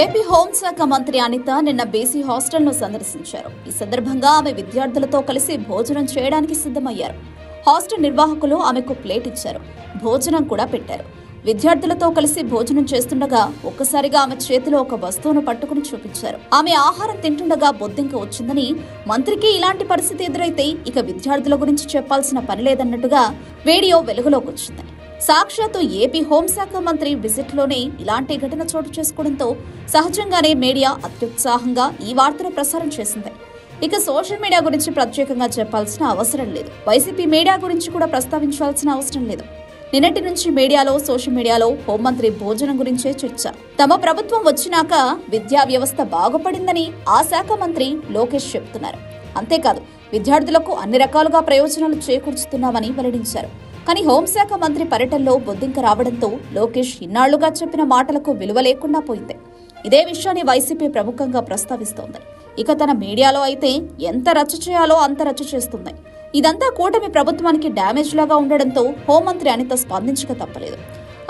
AP హోంశాఖ మంత్రి అనిత నిన్న బీసీ హాస్టల్ను సందర్శించారు. ఈ సందర్భంగా ఆమె విద్యార్థులతో కలిసి భోజనం చేయడానికి సిద్ధమయ్యారు. హాస్టల్ నిర్వాహకులు ఆమెకు ప్లేట్ ఇచ్చారు. భోజనం కూడా పెట్టారు. విద్యార్థులతో కలిసి భోజనం చేస్తుండగా ఒక్కసారిగా ఆమె చేతిలో ఒక వస్తువును పట్టుకుని చూపించారు. ఆమె ఆహారం తింటుండగా బొద్దింక వచ్చిందని, మంత్రికి ఇలాంటి పరిస్థితి ఎదురైతే ఇక విద్యార్థుల గురించి చెప్పాల్సిన పని లేదన్నట్టుగా వీడియో వెలుగులోకి వచ్చింది. సాక్షాత్తు ఏపీ హోంశాఖ మంత్రి విజిట్ లోనే ఇలాంటి ఘటన చోటు చేసుకోవడంతో సహజంగానే మీడియా అత్యుత్సాహంగా ఈ వార్తను ప్రసారం చేసింది. ఇక సోషల్ మీడియా గురించి ప్రత్యేకంగా చెప్పాల్సిన అవసరం లేదు. వైసీపీ మీడియా గురించి కూడా ప్రస్తావించాల్సిన అవసరం లేదు. నిన్నటి నుంచి మీడియాలో, సోషల్ మీడియాలో హోంమంత్రి భోజనం గురించే చర్చ. తమ ప్రభుత్వం వచ్చినాక విద్యా వ్యవస్థ బాగుపడిందని ఆ శాఖ మంత్రి లోకేష్ చెప్తున్నారు. అంతేకాదు, విద్యార్థులకు అన్ని రకాలుగా ప్రయోజనాలు చేకూర్చుతున్నామని వెల్లడించారు. కానీ హోంశాఖ మంత్రి పర్యటనలో బొద్దింక రావడంతో లోకేష్ ఇన్నాళ్లుగా చెప్పిన మాటలకు విలువ లేకుండా పోయింది. ఇదే విషయాన్ని వైసీపీ ప్రముఖంగా ప్రస్తావిస్తోంది. ఇక తన మీడియాలో అయితే ఎంత రచ్చ చేయాలో అంత రచ్చ చేస్తుంది. ఇదంతా కూటమి ప్రభుత్వానికి డ్యామేజ్ లాగా ఉండడంతో హోంమంత్రి అనిత స్పందించక తప్పలేదు.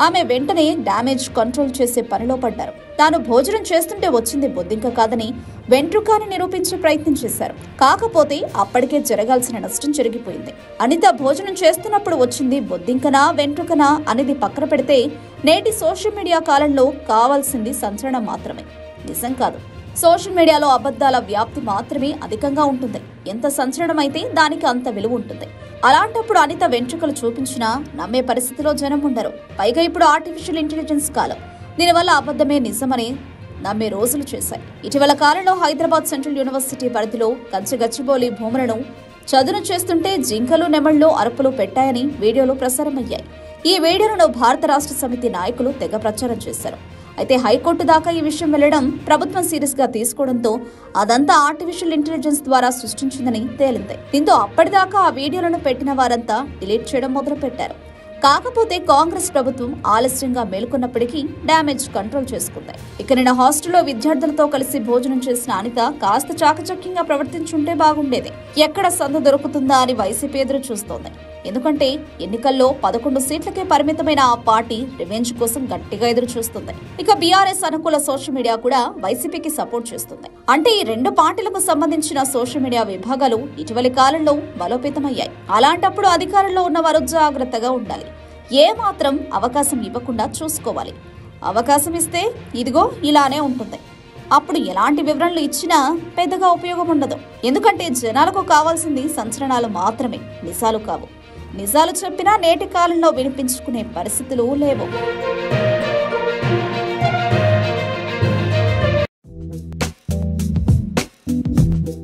ఆమె వెంటనే డ్యామేజ్ కంట్రోల్ చేసే పనిలో పడ్డారు. తాను భోజనం చేస్తుంటే వచ్చింది బొద్దింక కాదని వెంట్రుకాని నిరూపించే ప్రయత్నం చేశారు. కాకపోతే అప్పటికే జరగాల్సిన నష్టం జరిగిపోయింది. అనిత భోజనం చేస్తున్నప్పుడు వచ్చింది బొద్దింకనా వెంట్రుకనా అనేది పక్కన పెడితే నేటి సోషల్ మీడియా కాలంలో కావాల్సింది సంచలనం మాత్రమే, నిజం కాదు. సోషల్ మీడియాలో అబద్ధాల వ్యాప్తి మాత్రమే అధికంగా ఉంటుంది. ఎంత సంచలనమైతే దానికి అంత విలువ ఉంటుంది. అలాంటప్పుడు అనిత వెంట్రుకలు చూపించినా నమ్మే పరిస్థితిలో జనం ఉండరు. పైగా ఇప్పుడు ఆర్టిఫిషియల్ ఇంటెలిజెన్స్ కాలం. దీనివల్ల అబద్ధమే నిజమని నమ్మే రోజులు చేశాయి. ఇటీవల కాలంలో హైదరాబాద్ సెంట్రల్ యూనివర్సిటీ పరిధిలో గచ్చిబౌలి భూములను చదును చేస్తుంటే జింకలు, నెమళ్లు అరుపులు పెట్టాయని వీడియోలు ప్రసారమయ్యాయి. ఈ వీడియోలను భారత రాష్ట్ర సమితి నాయకులు తెగ ప్రచారం చేశారు. అయితే హైకోర్టు దాకా ఈ విషయం వెళ్లడం ప్రభుత్వం సీరియస్ గా తీసుకోవడంతో అదంతా ఆర్టిఫిషియల్ ఇంటెలిజెన్స్ ద్వారా సృష్టించిందని తేలింది. దీంతో అప్పటిదాకా ఆ వీడియోలను పెట్టిన వారంతా డిలీట్ చేయడం మొదలుపెట్టారు. కాకపోతే కాంగ్రెస్ ప్రభుత్వం ఆలస్యంగా మేల్కొన్నప్పటికీ డ్యామేజ్ కంట్రోల్ చేసుకుంది. ఇక నిన్న హాస్టల్లో విద్యార్థులతో కలిసి భోజనం చేసిన అనిత కాస్త చాకచక్యంగా ప్రవర్తించుంటే బాగుండేది. ఎక్కడ సందు దొరుకుతుందా అని వైసీపీ ఎదురు చూస్తోంది. ఎందుకంటే ఎన్నికల్లో 11 సీట్లకే పరిమితమైన ఆ పార్టీ రివెంజ్ కోసం గట్టిగా ఎదురు చూస్తుంది. ఇక బీఆర్ఎస్ అనుకూల సోషల్ మీడియా కూడా వైసీపీకి సపోర్ట్ చేస్తుంది. అంటే ఈ రెండు పార్టీలకు సంబంధించిన సోషల్ మీడియా విభాగాలు ఇటీవలి కాలంలో బలోపేతమయ్యాయి. అలాంటప్పుడు అధికారంలో ఉన్న వారు జాగ్రత్తగా ఉండాలి. ఏ మాత్రం అవకాశం ఇవ్వకుండా చూసుకోవాలి. అవకాశం ఇస్తే ఇదిగో ఇలానే ఉంటుంది. అప్పుడు ఎలాంటి వివరణలు ఇచ్చినా పెద్దగా ఉపయోగం ఉండదు. ఎందుకంటే జనాలకు కావాల్సింది సంచలనాలు మాత్రమే, నిజాలు కావు. నిజాలు చెప్పినా నేటి కాలంలో వినిపించుకునే పరిస్థితులు లేవు.